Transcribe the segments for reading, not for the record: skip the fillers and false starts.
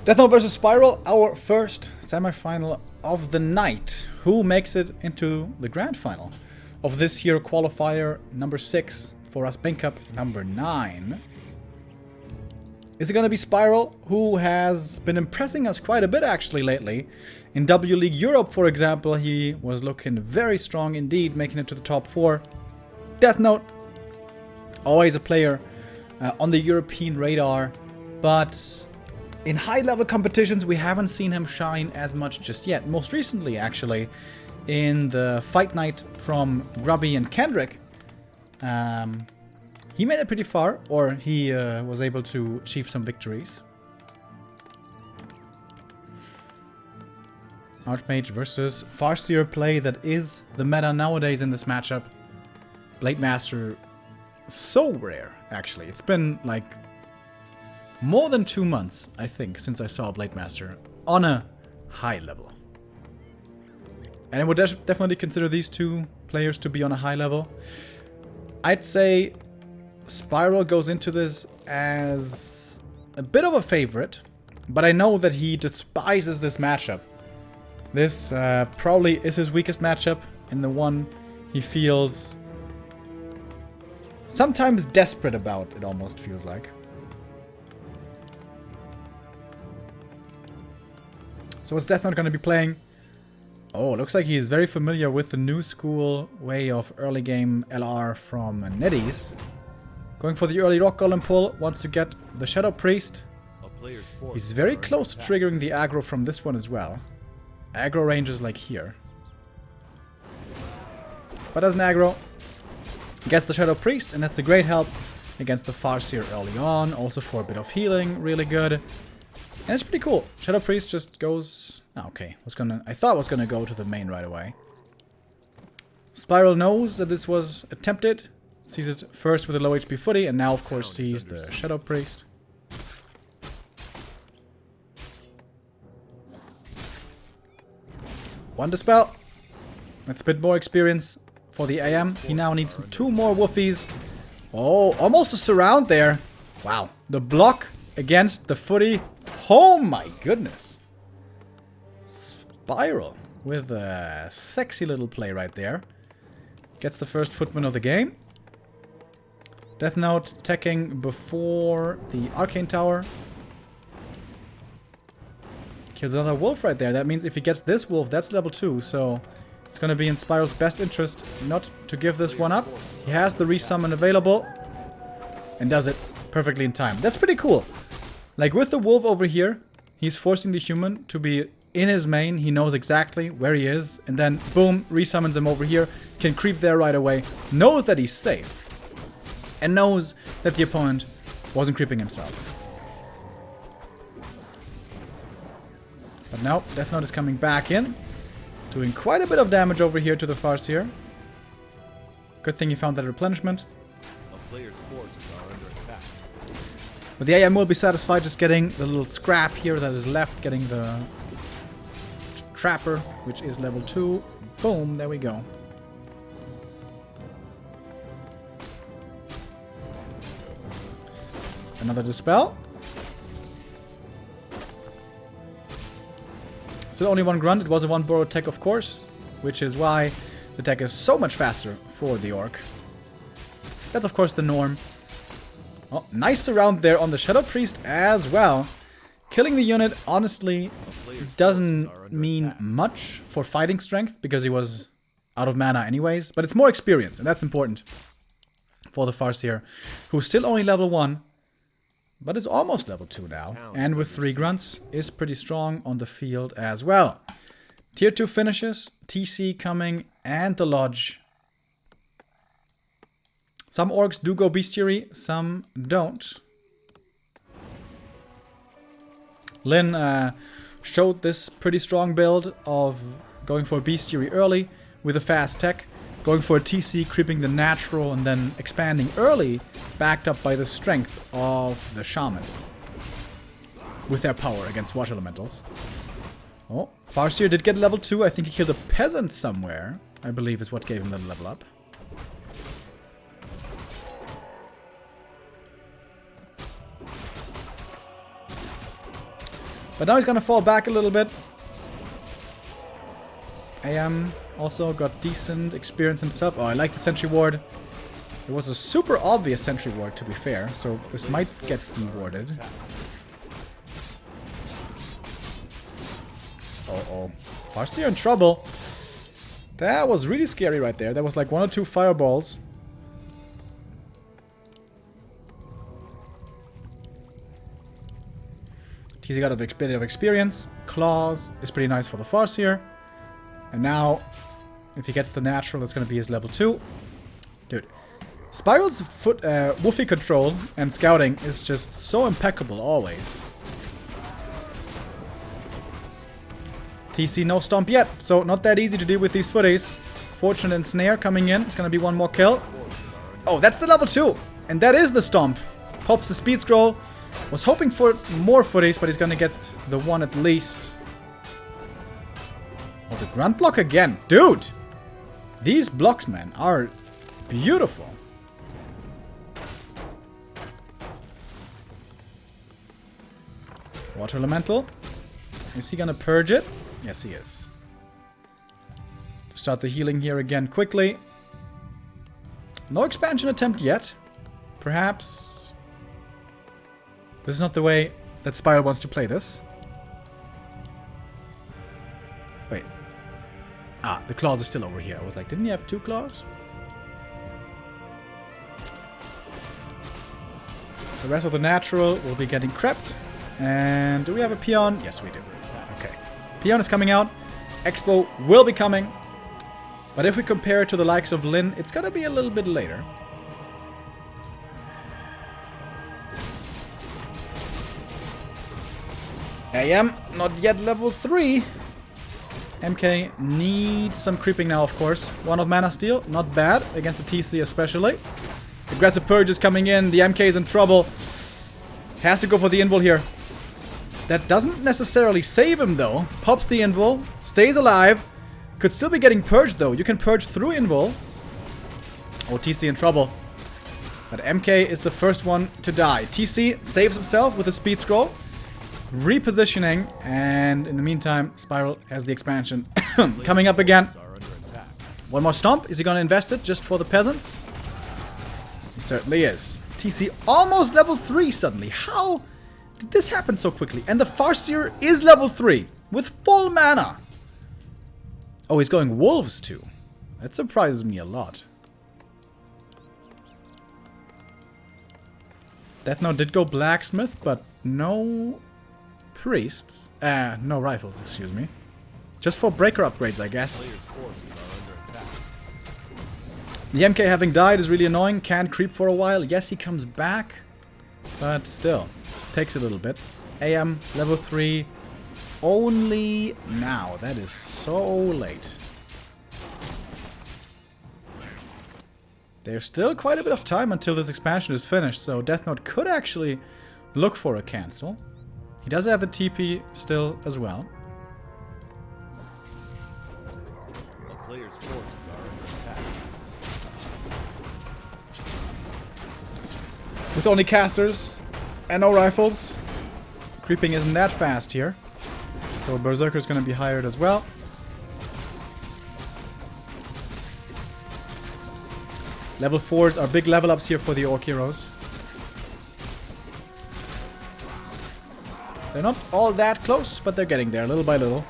Deathnote versus Spiral, our first semi-final of the night. Who makes it into the grand final of this year qualifier number 6 for us Bank Cup number 9? Is it going to be Spiral, who has been impressing us quite a bit actually lately? In W League Europe, for example, he was looking very strong indeed, making it to the top 4. Deathnote, always a player on the European radar, but in high-level competitions, we haven't seen him shine as much just yet. Most recently, actually, in the fight night from Grubby and Kendrick, he made it pretty far, or he was able to achieve some victories. Archmage versus Farseer play that is the meta nowadays in this matchup. Blade Master, so rare, actually. It's been like more than 2 months, I think, since I saw Blade Master on a high level. And I would definitely consider these two players to be on a high level. I'd say Spiral goes into this as a bit of a favorite, but I know that he despises this matchup. This probably is his weakest matchup, and the one he feels sometimes desperate about, it almost feels like. So what's Deathnote going to be playing? Oh, looks like he's very familiar with the new school way of early game LR from NetEase. Going for the early Rock Golem pull, wants to get the Shadow Priest. He's very close to triggering the aggro from this one as well. Aggro range is like here. But doesn't aggro. Gets the Shadow Priest, and that's a great help against the Farseer early on. Also for a bit of healing, really good. And it's pretty cool. Shadow Priest just goes... Oh, okay, I thought was gonna go to the main right away. Spiral knows that this was attempted. Sees it first with a low HP footy, and now of course sees the Shadow Priest. One dispel. That's a bit more experience for the AM. He now needs 2 more woofies. Oh, almost a surround there. Wow, the block against the footy. Oh my goodness. Spiral with a sexy little play right there. Gets the first footman of the game. Deathnote teching before the Arcane Tower. Kills another wolf right there. That means if he gets this wolf, that's level 2. So it's going to be in Spiral's best interest not to give this one up. He has the resummon available. And does it perfectly in time. That's pretty cool. Like with the wolf over here, he's forcing the human to be in his main. He knows exactly where he is. And then, boom, resummons him over here. Can creep there right away. Knows that he's safe. And knows that the opponent wasn't creeping himself. But now, Deathnote is coming back in. Doing quite a bit of damage over here to the Farseer. Good thing he found that replenishment. But the AM will be satisfied just getting the little scrap here that is left, getting the Trapper, which is level 2. Boom, there we go. Another Dispel. Still only 1 Grunt. It was a 1 borrowed tech, of course, which is why the tech is so much faster for the Orc. That's, of course, the norm. Oh, nice surround there on the Shadow Priest as well. Killing the unit, honestly, doesn't mean much for fighting strength, because he was out of mana anyways. But it's more experience, and that's important for the Farseer, who's still only level 1, but is almost level 2 now. And with 3 Grunts, is pretty strong on the field as well. Tier 2 finishes, TC coming, and the Lodge. Some orcs do go bestiary, some don't. Lin showed this pretty strong build of going for a bestiary early with a fast tech, going for a TC, creeping the natural, and then expanding early, backed up by the strength of the shaman with their power against water elementals. Oh, Farseer did get level 2. I think he killed a peasant somewhere, I believe is what gave him the level up. But now he's gonna fall back a little bit. AM also got decent experience himself. Oh, I like the sentry ward. It was a super obvious sentry ward, to be fair, so this might get dewarded. Uh-oh. Farseer in trouble. That was really scary right there. That was like 1 or 2 fireballs. TC got a bit of experience. Claws is pretty nice for the Farseer. And now, if he gets the natural, that's going to be his level 2. Dude. Spiral's woofy control and scouting is just so impeccable always. TC no stomp yet, so not that easy to deal with these footies. Fortune and snare coming in. It's going to be 1 more kill. Oh, that's the level 2. And that is the stomp. Pops the speed scroll. Was hoping for more footies, but he's going to get the 1 at least. Oh, the grunt block again. Dude! These blocks, man, are beautiful. Water Elemental. Is he gonna purge it? Yes, he is. To start the healing here again quickly. No expansion attempt yet. Perhaps this is not the way that Spiral wants to play this. Wait. Ah, the claws are still over here. I was like, didn't he have 2 claws? The rest of the natural will be getting crept. And do we have a peon? Yes, we do. Okay. Peon is coming out. Expo will be coming. But if we compare it to the likes of Lin, it's gonna be a little bit later. AM, not yet level 3. MK needs some creeping now, of course. 1 of Mana Steel, not bad. Against the TC especially. Aggressive Purge is coming in. The MK is in trouble. Has to go for the invul here. That doesn't necessarily save him, though. Pops the invul. Stays alive. Could still be getting purged, though. You can purge through invul. Oh, TC in trouble. But MK is the first one to die. TC saves himself with a speed scroll. Repositioning. And in the meantime, Spiral has the expansion. Coming up again. 1 more stomp. Is he going to invest it just for the peasants? He certainly is. TC almost level 3 suddenly. How did this happen so quickly? And the Farseer is level 3 with full mana. Oh, he's going wolves too. That surprises me a lot. Deathnote did go blacksmith, but no priests. No rifles, excuse me. Just for breaker upgrades, I guess. The MK having died is really annoying. Can't creep for a while. Yes, he comes back. But still. Takes a little bit. AM, level 3. Only now. That is so late. There's still quite a bit of time until this expansion is finished. So Deathnote could actually look for a cancel. He does have the TP still as well. A player's forces are under attack. With only casters and no rifles, creeping isn't that fast here. So Berserker's going to be hired as well. Level 4s are big level ups here for the Orc heroes. They're not all that close, but they're getting there little by little.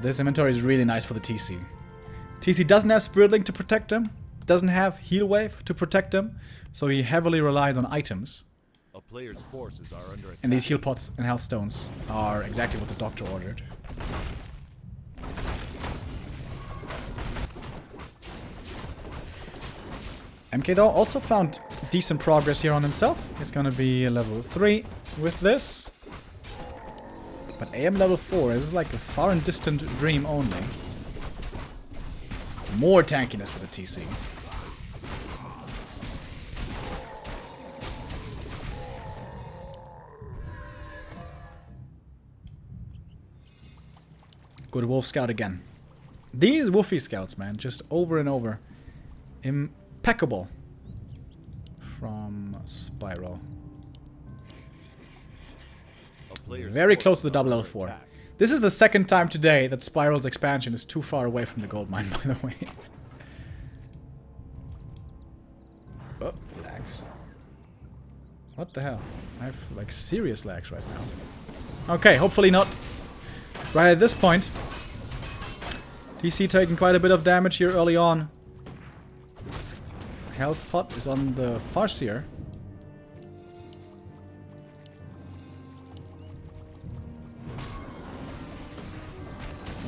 This inventory is really nice for the TC. TC doesn't have Spirit Link to protect him. Doesn't have Heal Wave to protect him. So he heavily relies on items. A player's forces are under attack. And these heal pots and health stones are exactly what the doctor ordered. MK though also found decent progress here on himself. He's gonna be level 3 with this. But AM level 4 is like a far and distant dream only. More tankiness for the TC. Good Wolf Scout again. These Wolfy Scouts, man, just over and over. Impeccable. From Spiral. player's Very close to the forces double are level under 4. attack. This is the second time today that Spiral's expansion is too far away from the gold mine, by the way. Oh, lags. What the hell? I have, like, serious lags right now. Okay, hopefully not right at this point. TC taking quite a bit of damage here early on. Health pot is on the Farseer.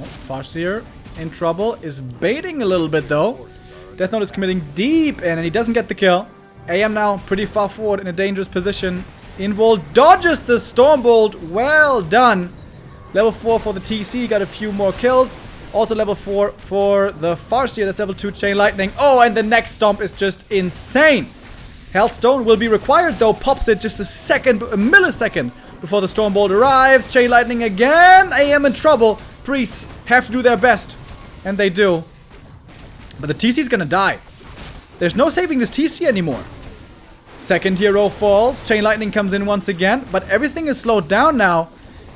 Oh, Farseer in trouble, is baiting a little bit though. Deathnote is committing deep in and he doesn't get the kill. AM now pretty far forward in a dangerous position. Invol dodges the Stormbolt. Well done. Level 4 for the TC, got a few more kills. Also level 4 for the Farseer, that's level 2 Chain Lightning. Oh, and the next stomp is just insane. Hellstone will be required though, pops it just a millisecond before the Stormbolt arrives. Chain Lightning again, AM in trouble. Priests have to do their best, and they do. But the TC's gonna die. There's no saving this TC anymore. Second hero falls, Chain Lightning comes in once again, but everything is slowed down now.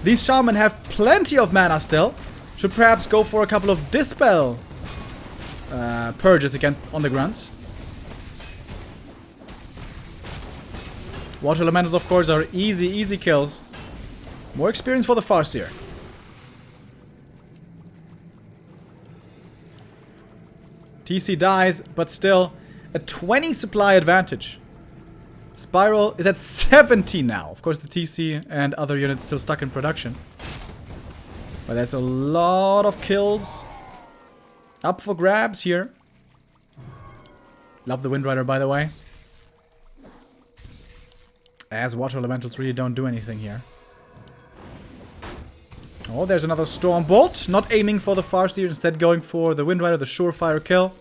These Shaman have plenty of mana still. Should perhaps go for a couple of Dispel purges against on the grunts. Water Elementals, of course, are easy kills. More experience for the Farseer. TC dies, but still a 20 supply advantage. Spiral is at 70 now. Of course, the TC and other units still stuck in production. But there's a lot of kills up for grabs here. Love the Windrider, by the way. As Water Elementals really don't do anything here. Oh, there's another Stormbolt. Not aiming for the Farseer, instead going for the Windrider, the surefire kill.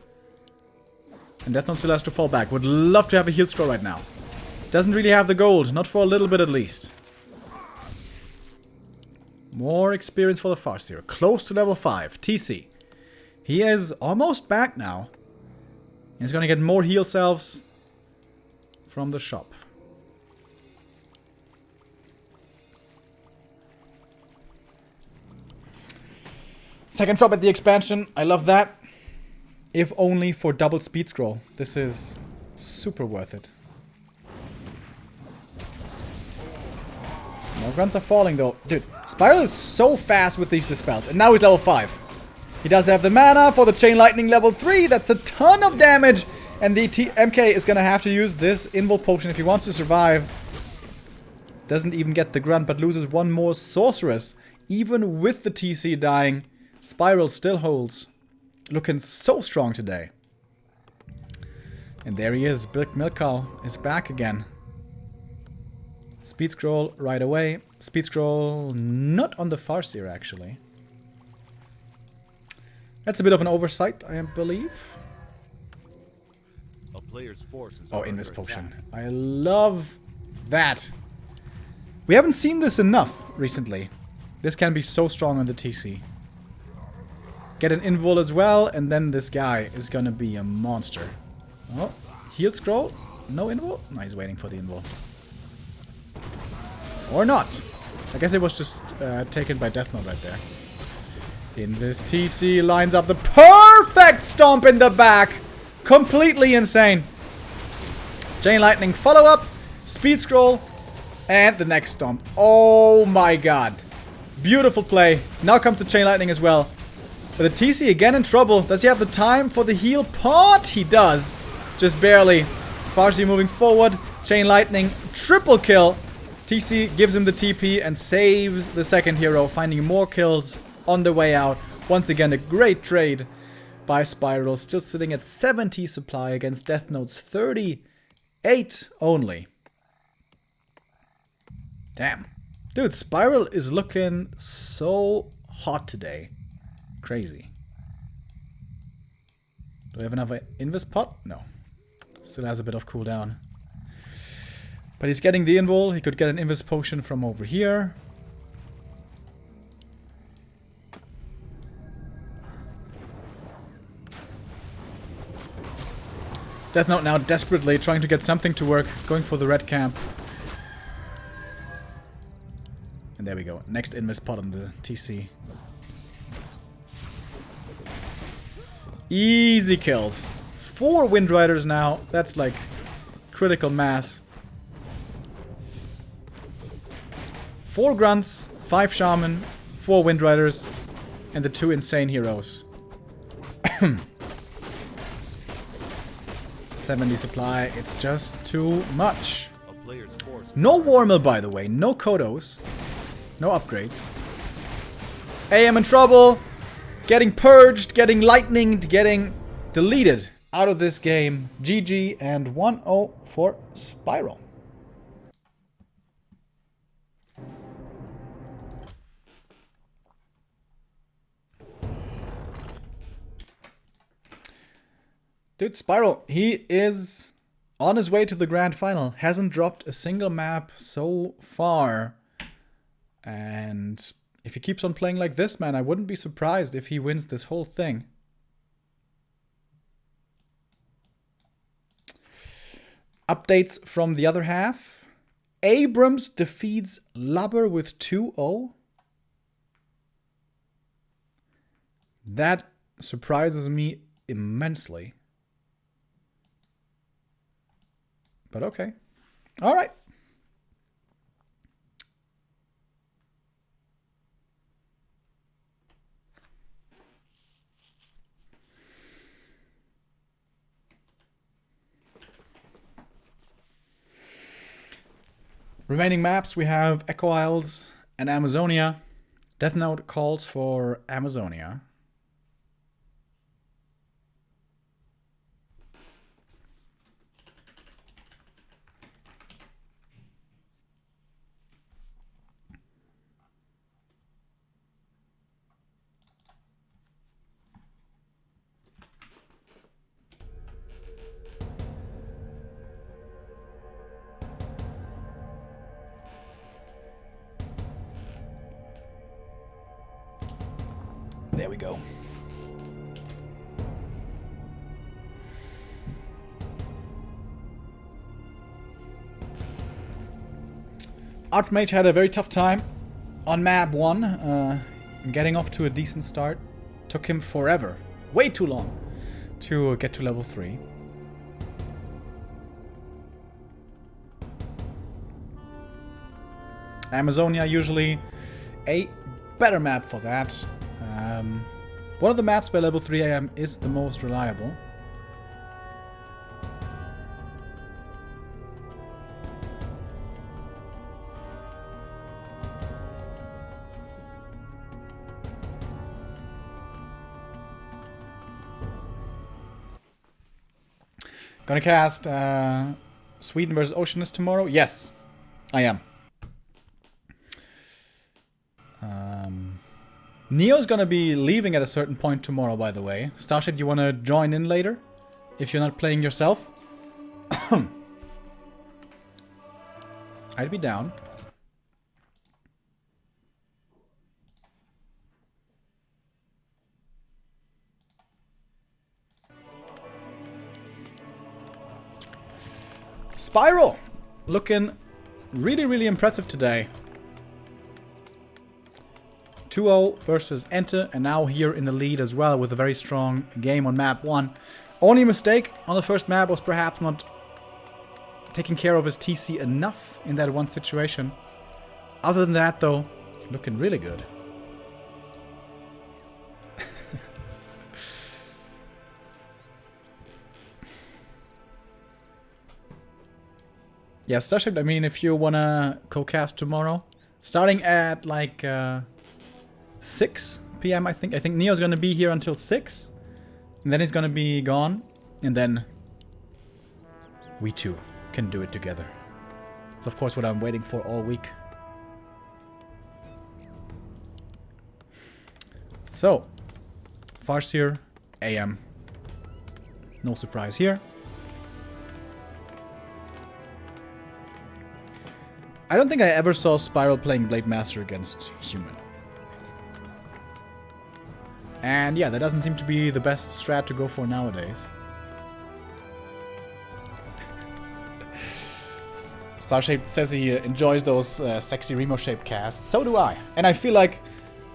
And Deathnote still has to fall back. Would love to have a heal scroll right now. Doesn't really have the gold, not for a little bit at least. More experience for the Farseer. Close to level 5. TC. He is almost back now. He's gonna get more heal salves from the shop. Second shop at the expansion. I love that. If only for double speed scroll. This is super worth it. More grunts are falling though. Dude, Spiral is so fast with these dispels. And now he's level 5. He does have the mana for the Chain Lightning level 3. That's a ton of damage. And the MK is going to have to use this Invul Potion if he wants to survive. Doesn't even get the grunt, but loses one more Sorceress. Even with the TC dying, Spiral still holds. Looking so strong today. And there he is. Big Milk Cow is back again. Speed scroll right away. Speed scroll not on the Farseer actually. That's a bit of an oversight, I believe. A player's forces Oh, are Invis under Potion. attack. I love that. We haven't seen this enough recently. This can be so strong on the TC. Get an Invul as well, and then this guy is gonna be a monster. Oh, heal scroll. No Invul? No, he's waiting for the Invul. Or not. I guess it was just taken by Deathnote right there. Invis TC lines up the perfect stomp in the back. Completely insane. Chain Lightning follow-up. Speed scroll. And the next stomp. Oh my god. Beautiful play. Now comes the Chain Lightning as well. But the TC again in trouble. Does he have the time for the heal pot? He does. Just barely. Farseer moving forward. Chain Lightning. Triple kill. TC gives him the TP and saves the second hero. Finding more kills on the way out. Once again, a great trade by Spiral. Still sitting at 70 supply against Deathnote's 38 only. Damn. Dude, Spiral is looking so hot today. Crazy. Do we have another Invis pot? No. Still has a bit of cooldown. But he's getting the Invul. He could get an Invis Potion from over here. Deathnote now desperately trying to get something to work. Going for the red camp. And There we go. Next invis pot on the TC. Easy kills. 4 Wind Riders now. That's like critical mass. 4 Grunts, 5 Shaman, 4 Wind Riders, and the 2 Insane Heroes. 70 supply. It's just too much. No Warmill, by the way. No Kodos. No upgrades. AM in trouble. Getting purged, getting lightninged, getting deleted out of this game. GG and 1-0 for Spiral. Dude, Spiral, he is on his way to the grand final. Hasn't dropped a single map so far. And if he keeps on playing like this, man, I wouldn't be surprised if he wins this whole thing. Updates from the other half. Abrams defeats Lubber with 2-0. That surprises me immensely. But okay. All right. Remaining maps, we have Echo Isles and Amazonia. Deathnote calls for Amazonia. There we go. Archmage had a very tough time on map 1. Getting off to a decent start took him forever, way too long, to get to level 3. Amazonia usually a better map for that. One of the maps by level 3 AM is the most reliable. Gonna cast Sweden vs. Oceanus tomorrow? Yes, I am. Neo's gonna be leaving at a certain point tomorrow, by the way. Starship, you wanna join in later? If you're not playing yourself? I'd be down. Spiral! Looking really, really impressive today. 2-0 versus Enter, and now here in the lead as well with a very strong game on map 1. Only mistake on the first map was perhaps not taking care of his TC enough in that one situation. Other than that, though, looking really good. Yeah, Starship, I mean, if you wanna co-cast tomorrow, starting at like 6 PM, I think. I think Neo's gonna be here until 6. And then he's gonna be gone. And then we two can do it together. It's of course what I'm waiting for all week. So, Farseer, AM. No surprise here. I don't think I ever saw Spiral playing Blade Master against Human. And yeah, that doesn't seem to be the best strat to go for nowadays. Starshaped says he enjoys those sexy Remo-shaped casts. So do I. And I feel like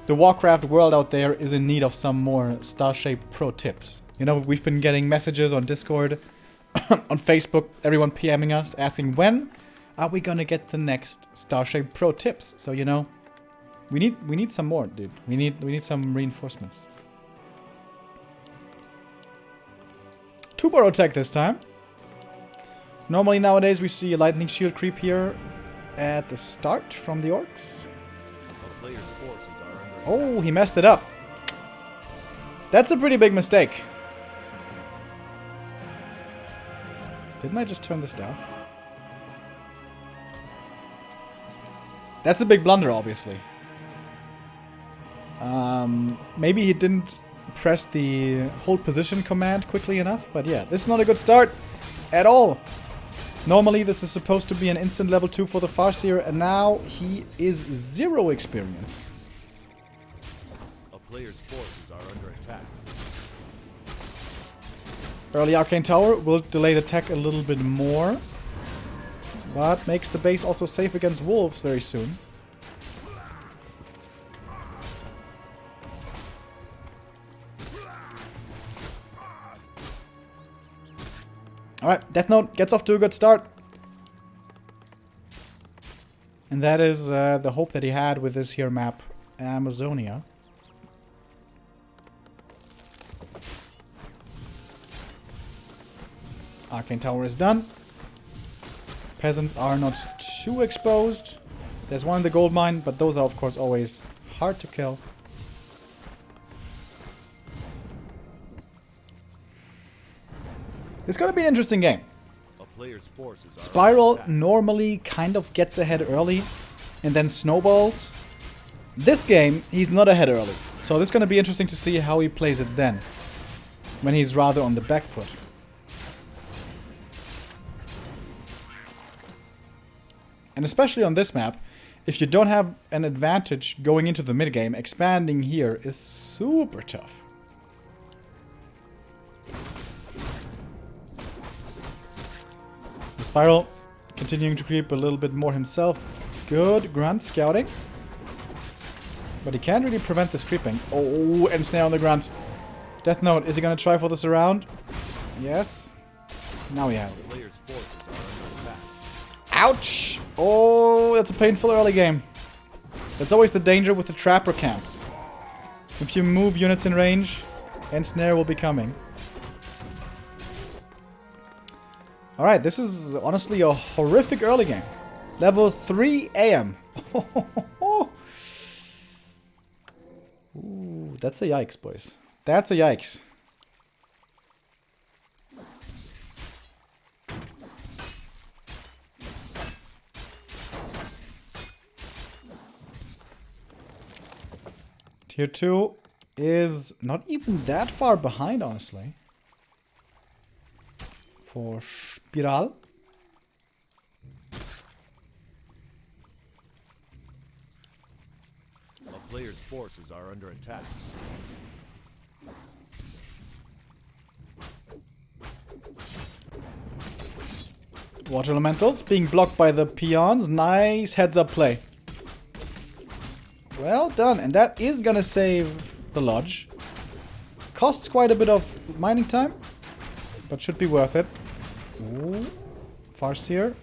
the Warcraft world out there is in need of some more Starshaped pro tips. You know, we've been getting messages on Discord, on Facebook, everyone PMing us, asking when are we gonna get the next Starshaped pro tips. So, you know, we need some more, dude. We need some reinforcements. 2-bar attack this time. Normally nowadays we see a lightning shield creep here at the start from the orcs. Oh, he messed it up. That's a pretty big mistake. Didn't I just turn this down? That's a big blunder, obviously. Maybe he didn't press the hold position command quickly enough, but yeah, this is not a good start at all. Normally this is supposed to be an instant level 2 for the Farseer, and now he is 0 experience. A player's forces are under attack. Early Arcane Tower will delay the attack a little bit more, but makes the base also safe against wolves very soon. Alright, Deathnote gets off to a good start. And that is the hope that he had with this here map, Amazonia. Arcane Tower is done. Peasants are not too exposed. There's one in the gold mine, but those are of course always hard to kill. It's gonna be an interesting game. Spiral normally kind of gets ahead early and then snowballs. This game, he's not ahead early. So this is gonna be interesting to see how he plays it then, when he's rather on the back foot. And especially on this map, if you don't have an advantage going into the mid game, expanding here is super tough. Spiral continuing to creep a little bit more himself. Good grunt scouting. But he can't really prevent this creeping. Oh, and snare on the grunt. Deathnote, is he going to try for the surround? Yes. Now he has it. Ouch! Oh, that's a painful early game. That's always the danger with the trapper camps. If you move units in range, snare will be coming. Alright, this is honestly a horrific early game. Level 3 AM. Ooh, that's a yikes, boys. That's a yikes. Tier 2 is not even that far behind, honestly. For Spiral. A player's forces are under attack. Water Elementals being blocked by the peons. Nice heads-up play. Well done. And that is gonna save the lodge. Costs quite a bit of mining time, but should be worth it. Ooh, Farseer.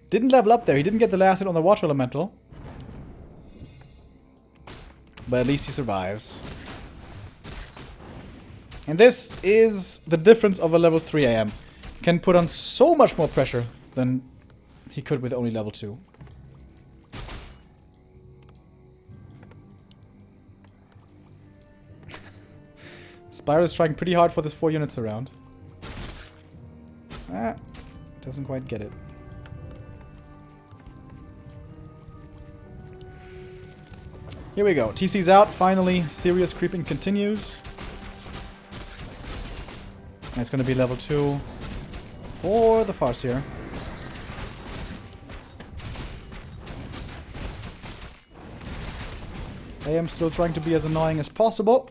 Didn't level up there. He didn't get the last hit on the Water Elemental. But at least he survives. And this is the difference of a level 3 AM. Can put on so much more pressure than he could with only level 2. Spiral is trying pretty hard for this 4 units around. Doesn't quite get it. Here we go. TC's out. Finally, serious creeping continues. And it's going to be level 2 for the Farseer. I am still trying to be as annoying as possible.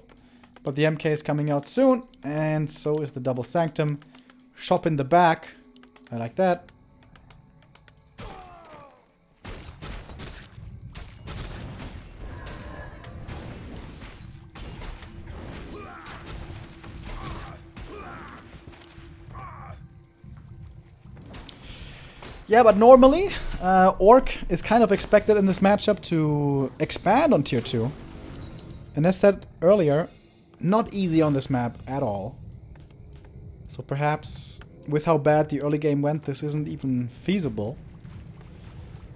But the MK is coming out soon. And so is the Double Sanctum. Shop in the back. I like that. Yeah, but normally, Orc is kind of expected in this matchup to expand on tier 2. And as said earlier, not easy on this map at all. So perhaps, with how bad the early game went, this isn't even feasible.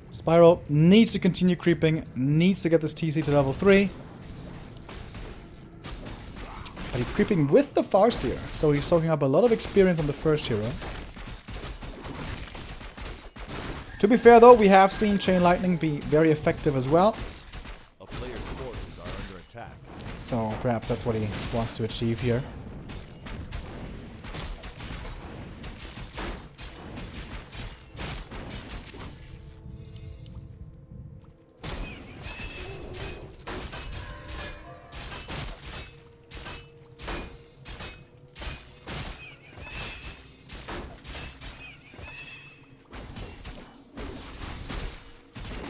Spiral needs to continue creeping, needs to get this TC to level 3. But he's creeping with the Farseer, so he's soaking up a lot of experience on the first hero. To be fair though, we have seen Chain Lightning be very effective as well. A player's forces are under attack. So perhaps that's what he wants to achieve here.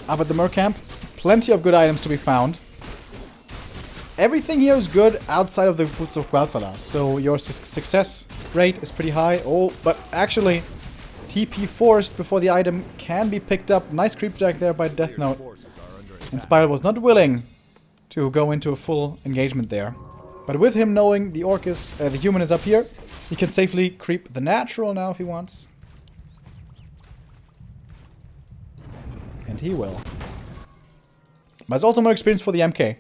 Up at the Mer camp, plenty of good items to be found. Everything here is good outside of the Boots of Qualifier, so your success rate is pretty high. Oh, but actually, TP forced before the item can be picked up. Nice creepjack there by Deathnote. And Spiral was not willing to go into a full engagement there. But with him knowing the orc is, the human is up here, he can safely creep the natural now if he wants. And he will. But it's also more experience for the MK,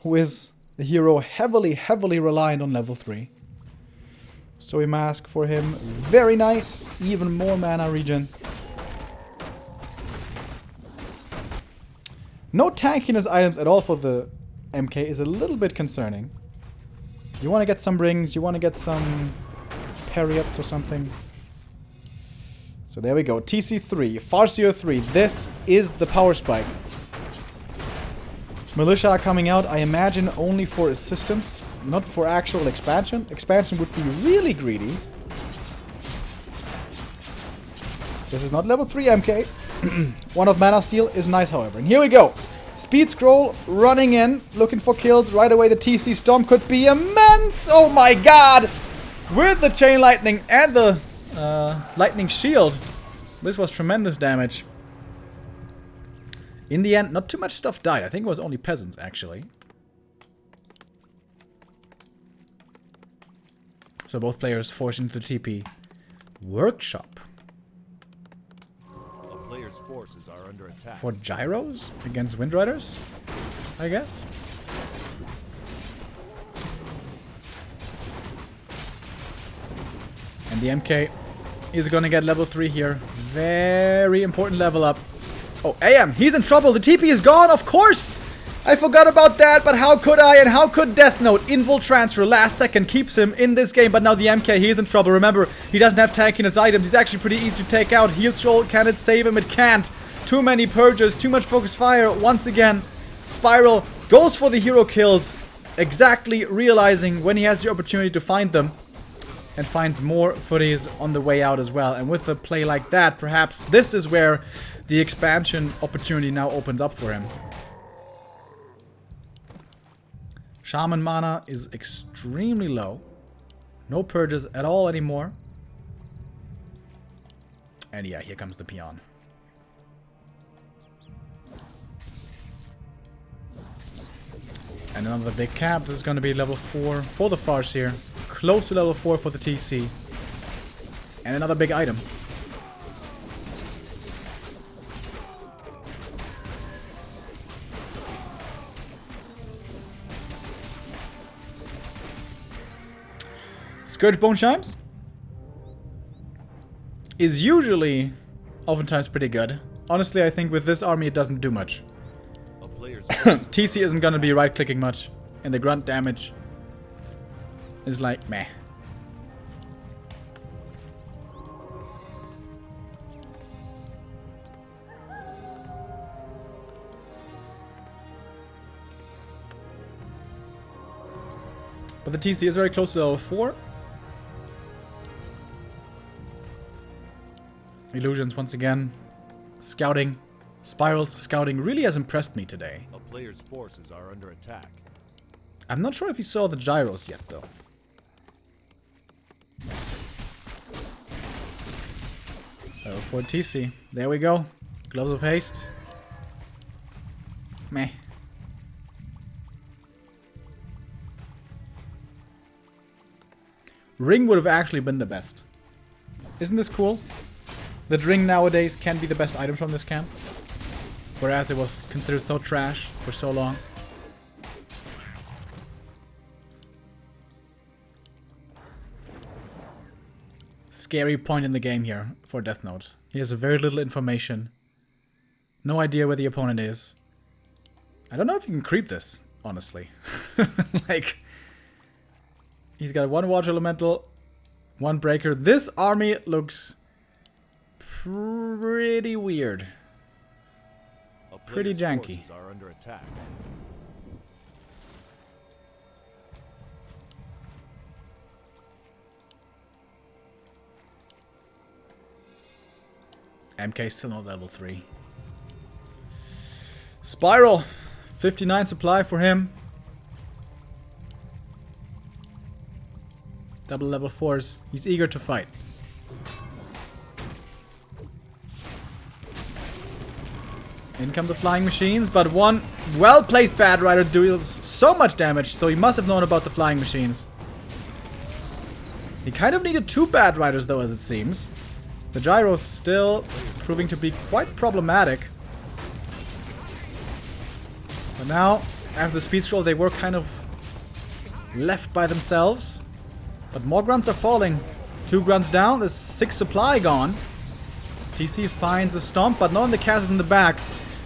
who is the hero heavily reliant on level 3. Story Mask for him, very nice, even more mana regen. No tankiness items at all for the MK is a little bit concerning. You want to get some rings, you want to get some parry-ups or something. So there we go, TC3, Farseer 3, this is the power spike. Militia are coming out, I imagine only for assistance, not for actual expansion. Expansion would be really greedy. This is not level 3 MK. One of Mana Steel is nice, however. And here we go. Speed scroll, running in, looking for kills. Right away the TC Storm could be immense! Oh my god! With the Chain Lightning and the Lightning Shield. This was tremendous damage. In the end, not too much stuff died. I think it was only peasants, actually. So both players forced into the TP. Workshop. A player's forces are under attack. For gyros against Windriders, I guess. And the MK is gonna get level 3 here. Very important level up. Oh, AM, he's in trouble. The TP is gone, of course. I forgot about that, but how could I? And how could Deathnote, invul transfer, last second, keeps him in this game? But now the MK, he is in trouble. Remember, he doesn't have tankiness items. He's actually pretty easy to take out. Heal Scroll, can it save him? It can't. Too many purges, too much focus fire. Once again, Spiral goes for the hero kills, exactly realizing when he has the opportunity to find them. And finds more footies on the way out as well. And with a play like that, perhaps this is where the expansion opportunity now opens up for him. Shaman mana is extremely low. No purges at all anymore. And yeah, here comes the peon. And another big cap. This is going to be level 4 for the Farseer. Close to level 4 for the TC. And another big item. Scourge Bone Chimes is usually oftentimes pretty good. Honestly, I think with this army it doesn't do much. TC isn't gonna be right-clicking much, and the grunt damage is like meh. But the TC is very close to level 4. Illusions once again. Scouting. Spiral's scouting really has impressed me today. A player's forces are under attack. I'm not sure if you saw the gyros yet, though. Level 4 TC. There we go. Gloves of Haste. Meh. Ring would have actually been the best. Isn't this cool? That ring nowadays can be the best item from this camp. Whereas it was considered so trash for so long. Scary point in the game here for Deathnote. He has very little information. No idea where the opponent is. I don't know if you can creep this, honestly. Like, he's got one Water Elemental, one Breaker. This army looks pretty weird. Pretty janky. Are under attack. MK still not level 3. Spiral. 59 supply for him. Double level 4s. He's eager to fight. In come the flying machines, but one well-placed Bad Rider deals so much damage, so he must have known about the flying machines. He kind of needed 2 Bad Riders though, as it seems. The gyro's still proving to be quite problematic. But now, after the speed scroll, they were kind of left by themselves. But more grunts are falling. 2 grunts down, there's 6 supply gone. TC finds a stomp, but not in the castles in the back.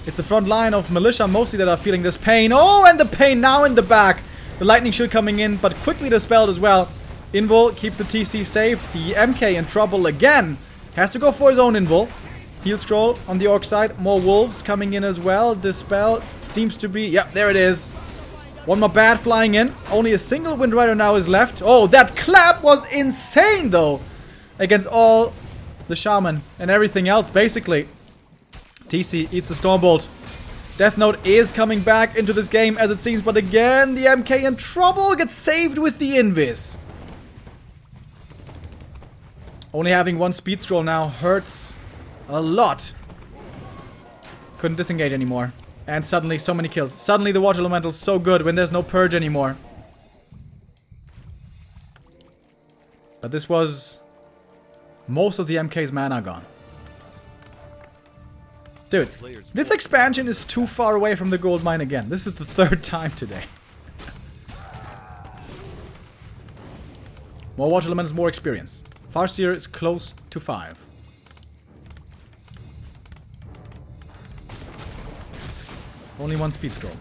It's the front line of militia mostly that are feeling this pain. Oh, and the pain now in the back. The lightning shield coming in, but quickly dispelled as well. Invul keeps the TC safe. The MK in trouble again. Has to go for his own Invul. Heal scroll on the orc side. More wolves coming in as well. Dispel seems to be... Yep, there it is. One more bad flying in. Only a single Wind Rider now is left. Oh, that clap was insane though. Against all the shaman and everything else basically. TC eats the Stormbolt. Deathnote is coming back into this game as it seems, but again the MK in trouble, gets saved with the Invis. Only having 1 speed scroll now hurts a lot. Couldn't disengage anymore. And suddenly so many kills. Suddenly the Water Elemental's so good when there's no purge anymore. But this was most of the MK's mana gone. Dude, this expansion is too far away from the gold mine again. This is the 3rd time today. More Water Elementals, more experience. Farseer is close to 5. Only 1 speed scroll.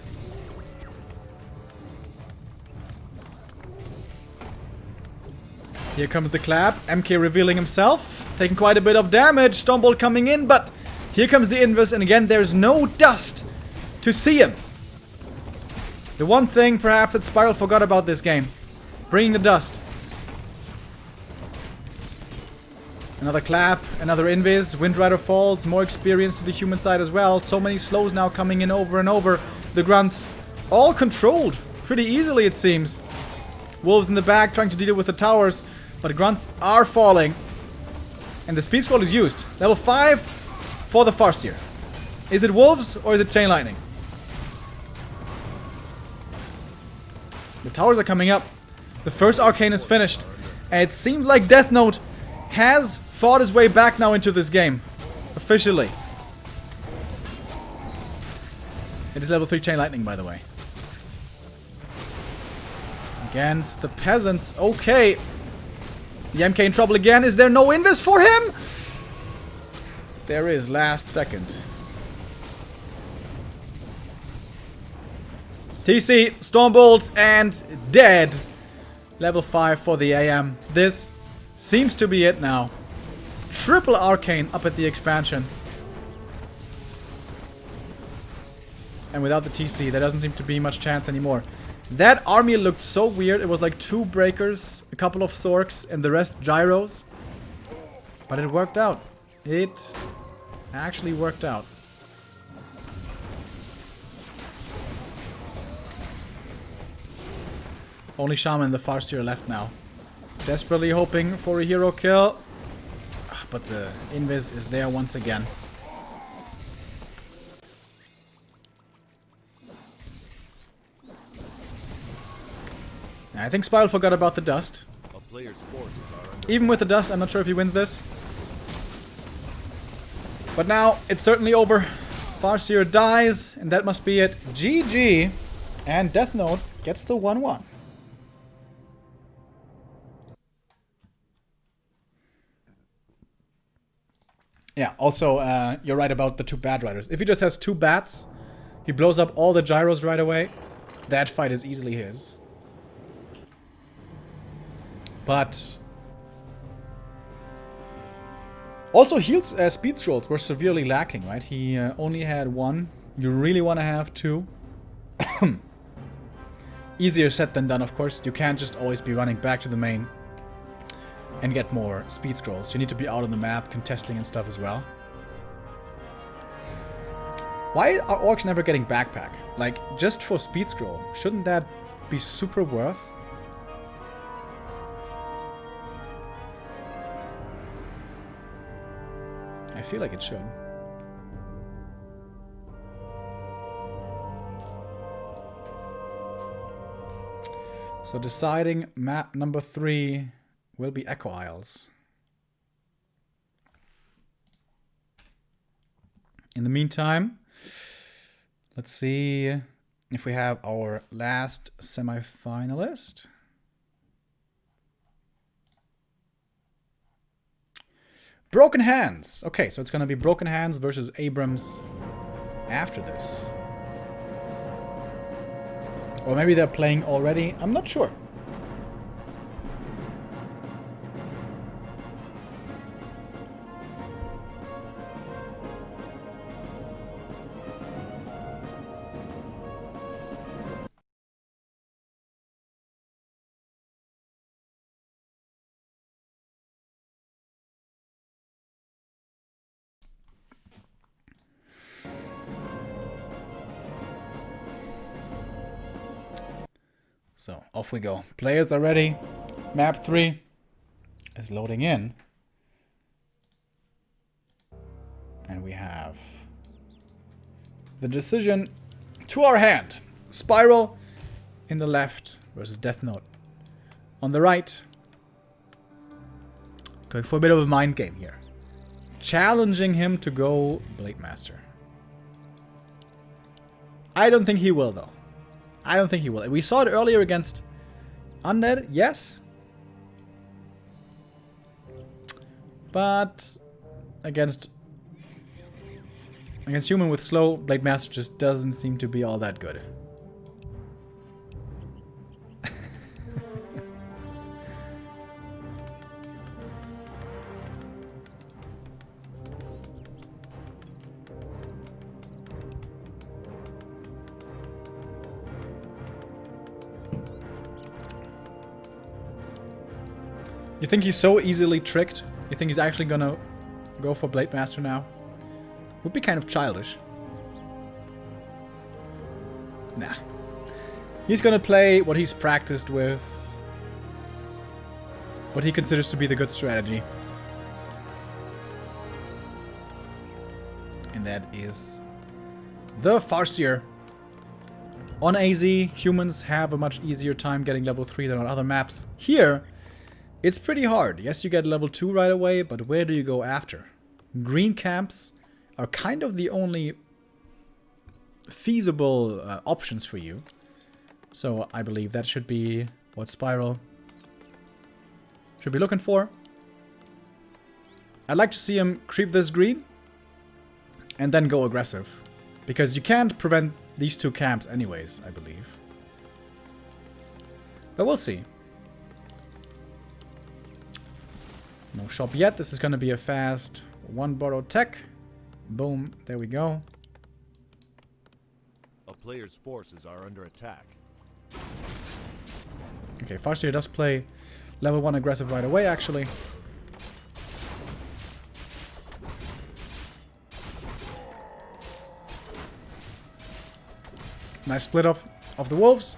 Here comes the clap. MK revealing himself. Taking quite a bit of damage. Stormbolt coming in, but here comes the Invis, and again, there's no dust to see him. The one thing, perhaps, that Spiral forgot about this game. Bringing the dust. Another clap, another Invis. Wind Rider falls, more experience to the human side as well. So many slows now coming in over and over. The grunts all controlled pretty easily, it seems. Wolves in the back trying to deal with the towers, but grunts are falling. And the speed scroll is used. Level 5 for the Farseer. Is it Wolves or is it Chain Lightning? The towers are coming up. The first arcane is finished. And it seems like Deathnote has fought his way back now into this game. Officially. It is level 3 Chain Lightning, by the way. Against the peasants. Okay. The MK in trouble again. Is there no Invis for him? There is, last second. TC, Stormbolt, and dead. Level 5 for the AM. This seems to be it now. Triple Arcane up at the expansion. And without the TC, there doesn't seem to be much chance anymore. That army looked so weird. It was like 2 breakers, a couple of Sorks, and the rest gyros. But it worked out. It actually worked out. Only Shaman and the Farseer left now. Desperately hoping for a hero kill. but the invis is there once again. I think Spiral forgot about the dust. A player's forces are under Even with the dust, I'm not sure if he wins this. But now, it's certainly over. Farseer dies, and that must be it. GG! And Deathnote gets the 1-1. Yeah, also, you're right about the two Bat Riders. If he just has two bats, he blows up all the gyros right away. That fight is easily his. But also heals speed scrolls were severely lacking, right? He only had one. You really want to have two. Easier said than done, of course. You can't just always be running back to the main and get more speed scrolls. You need to be out on the map, contesting and stuff as well. Why are orcs never getting backpack? Like, just for speed scroll. Shouldn't that be super worth? I feel like it should. So deciding map number 3 will be Echo Isles. In the meantime, let's see if we have our last semi-finalist. Broken Hands. Okay, so it's going to be Broken Hands versus Abrams after this. Or maybe they're playing already. I'm not sure. So, off we go. Players are ready. Map 3 is loading in. And we have the decision to our hand. Spiral in the left versus Deathnote on the right. Going for a bit of a mind game here. Challenging him to go Blade Master. I don't think he will, though. I don't think he will. We saw it earlier against Undead, yes. But against human with slow, Blade Master just doesn't seem to be all that good. You think he's so easily tricked? You think he's actually gonna go for Blade Master now? Would be kind of childish. Nah. He's gonna play what he's practiced with. What he considers to be the good strategy. And that is the Farseer. On AZ, humans have a much easier time getting level 3 than on other maps. Here, it's pretty hard. Yes, you get level 2 right away, but where do you go after? Green camps are kind of the only feasible options for you. So I believe that should be what Spiral should be looking for. I'd like to see him creep this green and then go aggressive. Because you can't prevent these two camps anyways, I believe. But we'll see. No shop yet. This is going to be a fast one borrowed tech. Boom. There we go. a player's forces are under attack. Okay, Farseer does play level 1 aggressive right away, actually. Nice split off of the wolves.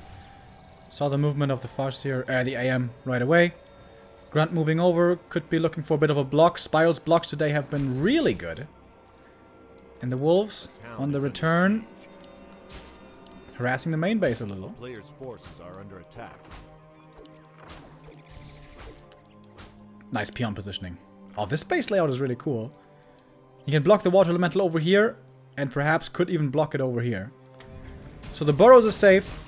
Saw the movement of the Farseer, the AM right away. Grunt moving over, could be looking for a bit of a block. Spiral's blocks today have been really good. And the Wolves on the return, harassing the main base a little. Players' forces are under attack. Nice peon positioning. Oh, this base layout is really cool. You can block the water elemental over here, and perhaps could even block it over here. So the burrows are safe.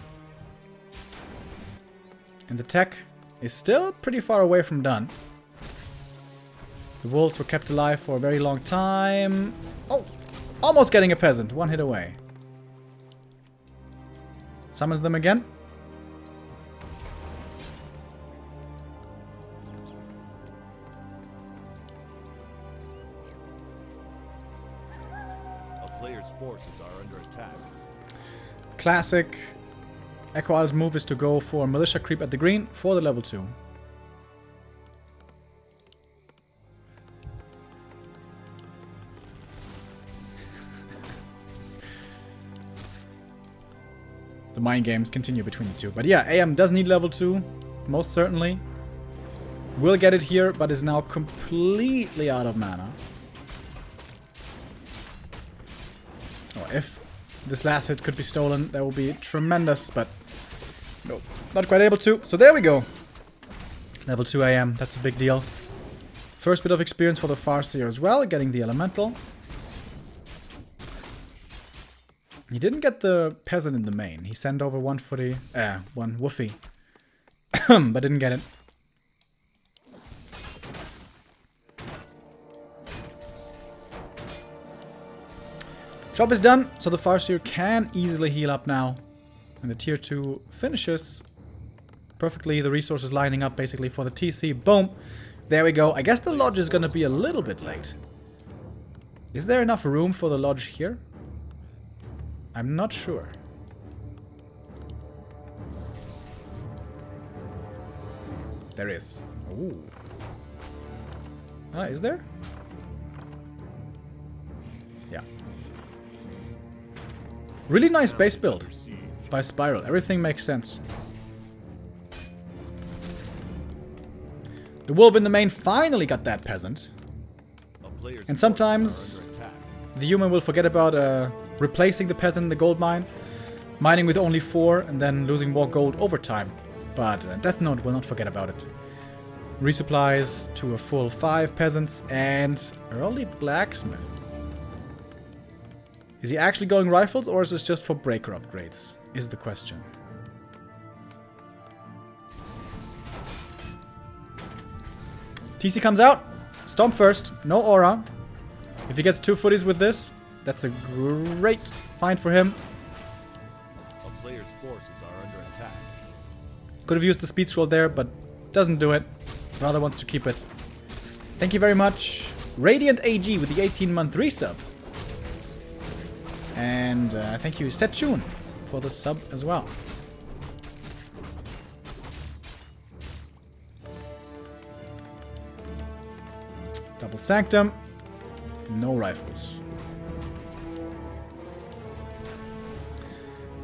And the tech is still pretty far away from done. The wolves were kept alive for a very long time. Oh, almost getting a peasant. One hit away. Summons them again. A player's forces are under attack. Classic. Echo Isle's move is to go for militia creep at the green for the level 2. The mind games continue between the two. But yeah, AM does need level 2, most certainly. Will get it here, but is now completely out of mana. Oh, if this last hit could be stolen, that would be tremendous, but no, not quite able to. So there we go. Level 2 AM, that's a big deal. First bit of experience for the Farseer as well, getting the Elemental. He didn't get the Peasant in the main. He sent over one Woofy. But didn't get it. Job is done, so the Farseer can easily heal up now. And the tier 2 finishes perfectly. The resources lining up basically for the TC. Boom. There we go. I guess the lodge is going to be a little bit late. Is there enough room for the lodge here? I'm not sure. There is. Ooh. Is there? Yeah. Really nice base build by Spiral. Everything makes sense. The wolf in the main finally got that peasant. And sometimes the human will forget about replacing the peasant in the gold mine, mining with only 4 and then losing more gold over time. But Deathnote will not forget about it. Resupplies to a full 5 peasants and early blacksmith. Is he actually going rifles, or is this just for breaker upgrades? Is the question. TC comes out. Stomp first. No aura. If he gets 2 footies with this, that's a great find for him. A player's forces are under attack. Could have used the speed scroll there, but doesn't do it. Rather wants to keep it. Thank you very much. Radiant AG with the 18-month resub. And thank you, Setchun, for the sub as well. Double Sanctum. No rifles.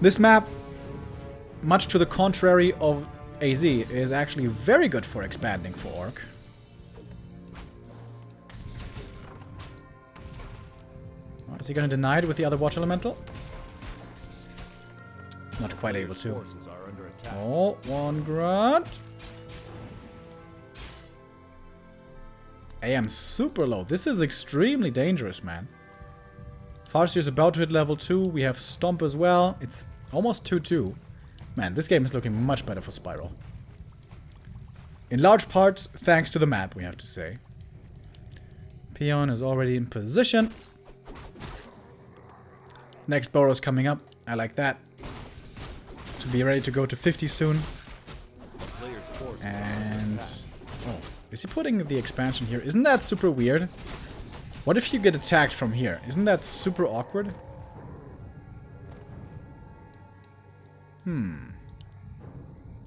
This map, much to the contrary of AZ, is actually very good for expanding for Orc. Is he going to deny it with the other Watch Elemental? Not quite able to. Oh, one grunt. AM super low. This is extremely dangerous, man. Farseer is about to hit level 2. We have Stomp as well. It's almost 2-2. Man, this game is looking much better for Spiral. In large parts, thanks to the map, we have to say. Peon is already in position. Next Burrow's coming up. I like that. To be ready to go to 50 soon. And... oh, is he putting the expansion here? Isn't that super weird? What if you get attacked from here? Isn't that super awkward?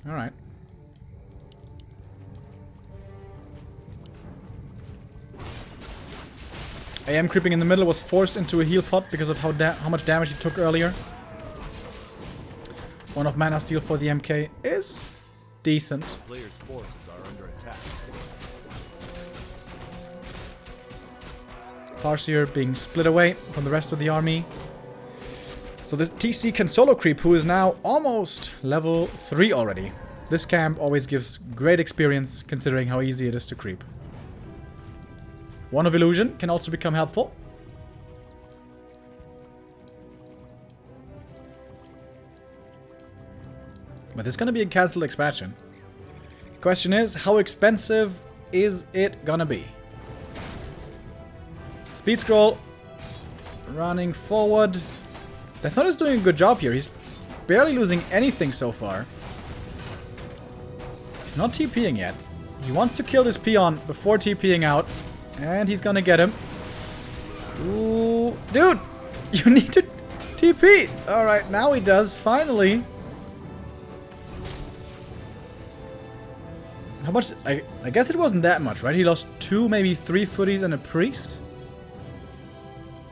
Alright. AM creeping in the middle was forced into a heal pot because of how much damage he took earlier. 1 of mana steal for the MK is decent. Players' forces are under attack. Farseer being split away from the rest of the army. So this TC can solo creep, who is now almost level 3 already. This camp always gives great experience, considering how easy it is to creep. One of Illusion can also become helpful. But this is going to be a cancelled expansion. Question is, how expensive is it gonna be? Speed scroll. Running forward. Deathnote is doing a good job here. He's barely losing anything so far. He's not TPing yet. He wants to kill this peon before TPing out. And he's gonna get him. Ooh. Dude! You need to TP! Alright, now he does, finally. How much? I guess it wasn't that much, right? He lost 2, maybe 3 footies and a priest.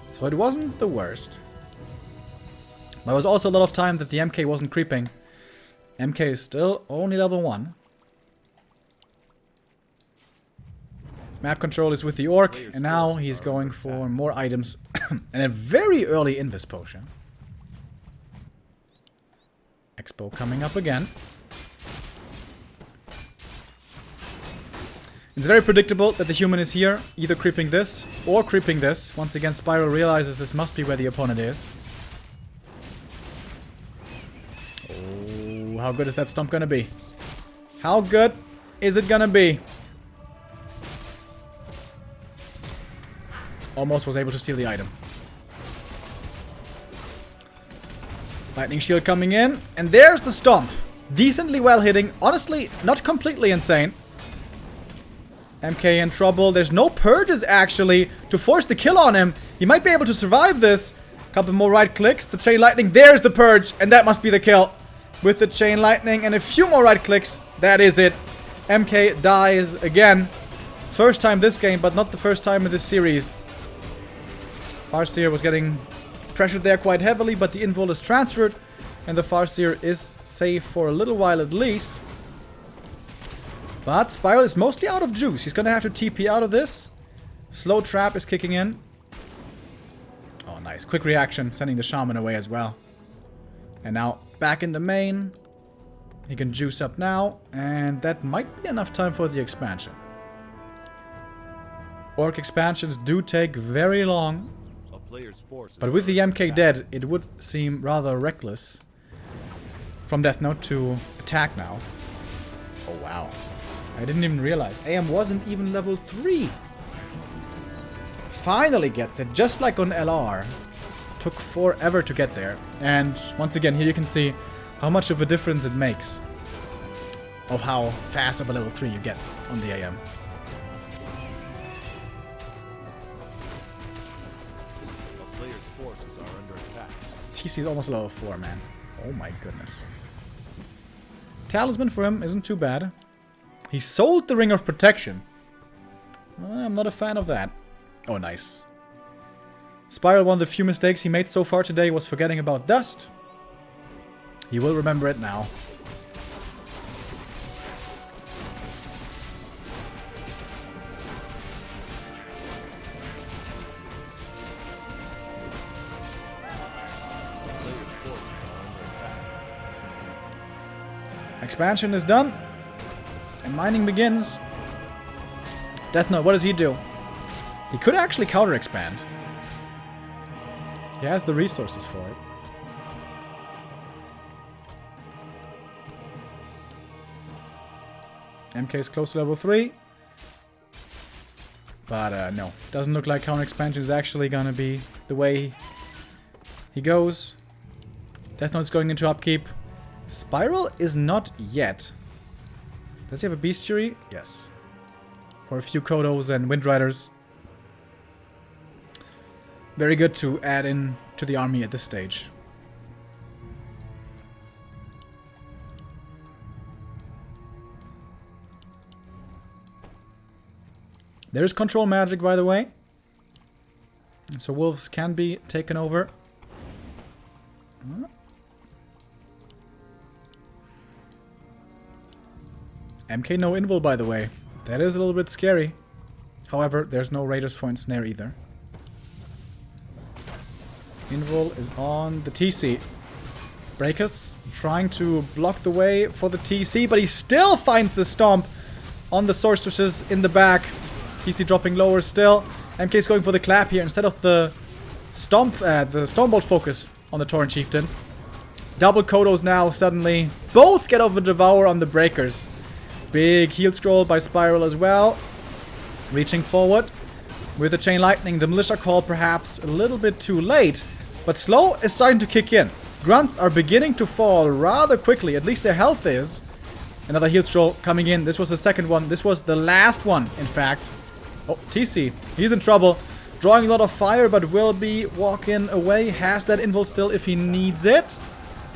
So it wasn't the worst. But it was also a lot of time that the MK wasn't creeping. MK is still only level 1. Map control is with the orc, and now he's going for more items and a very early Invis potion. Expo coming up again. It's very predictable that the human is here, either creeping this or creeping this. Once again, Spiral realizes this must be where the opponent is. Oh, how good is that stomp gonna be? How good is it gonna be? Almost was able to steal the item. Lightning shield coming in, and there's the stomp. Decently well hitting, honestly not completely insane. MK in trouble. There's no purges actually to force the kill on him. He might be able to survive this. Couple more right clicks. The chain lightning. There's the purge. And that must be the kill. With the chain lightning and a few more right clicks. That is it. MK dies again. First time this game, but not the first time in this series. Farseer was getting pressured there quite heavily, but the invul is transferred. And the Farseer is safe for a little while at least. But Spiral is mostly out of juice. He's gonna have to TP out of this. Slow trap is kicking in. Oh, nice. Quick reaction, sending the shaman away as well. And now, back in the main. He can juice up now. And that might be enough time for the expansion. Orc expansions do take very long. But with the MK dead, it would seem rather reckless from Deathnote to attack now. Oh, wow. I didn't even realize. AM wasn't even level 3. Finally gets it, just like on LR. Took forever to get there. And once again, here you can see how much of a difference it makes. Of how fast of a level 3 you get on the AM. The player's forces are under attack. TC is almost level 4, man. Oh my goodness. Talisman for him isn't too bad. He sold the Ring of Protection. I'm not a fan of that. Oh, nice. Spiral, one of the few mistakes he made so far today was forgetting about Dust. He will remember it now. Expansion is done. And mining begins. Deathnote, what does he do? He could actually counter-expand. He has the resources for it. MK is close to level 3. But no, doesn't look like counter-expansion is actually gonna be the way he goes. Deathnote's going into upkeep. Spiral is not yet. Does he have a bestiary? Yes. For a few Kodos and Windriders. Very good to add in to the army at this stage. There's control magic, by the way. So wolves can be taken over. MK no invul, by the way. That is a little bit scary. However, there's no Raiders for Ensnare either. Invul is on the TC. Breakers trying to block the way for the TC, but he still finds the stomp on the sorceresses in the back. TC dropping lower still. MK's going for the clap here instead of the Stormbolt focus on the Tauren Chieftain. Double Kodos now suddenly. Both get over Devour on the Breakers. Big heal scroll by Spiral as well. Reaching forward with the Chain Lightning. The Militia Call perhaps a little bit too late. But Slow is starting to kick in. Grunts are beginning to fall rather quickly. At least their health is. Another heal scroll coming in. This was the second one. This was the last one, in fact. Oh, TC. He's in trouble. Drawing a lot of fire, but will be walking away. Has that invul still if he needs it.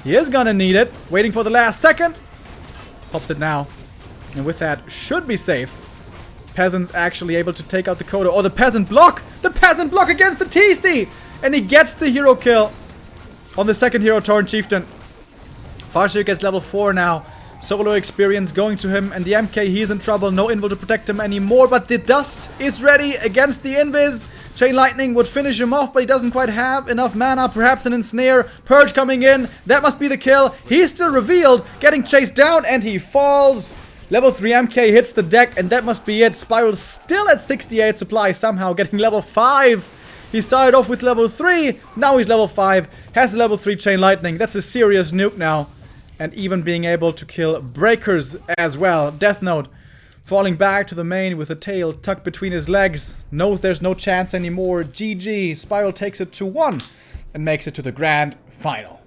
He is gonna need it. Waiting for the last second. Pops it now. And with that, should be safe. Peasant's actually able to take out the Kodo. Oh, the Peasant block! The Peasant block against the TC! And he gets the hero kill on the second hero, Tauren Chieftain. Farseer gets level 4 now. Solo experience going to him, and the MK, he's in trouble. No invul to protect him anymore, but the Dust is ready against the Invis. Chain Lightning would finish him off, but he doesn't quite have enough mana. Perhaps an Ensnare. Purge coming in. That must be the kill. He's still revealed, getting chased down, and he falls. Level 3 MK hits the deck, and that must be it. Spiral still at 68 supply, somehow getting level 5. He started off with level 3, now he's level 5. Has a level 3 Chain Lightning. That's a serious nuke now. And even being able to kill Breakers as well. Deathnote falling back to the main with a tail tucked between his legs. Knows there's no chance anymore. GG. Spiral takes it to 1 and makes it to the grand final.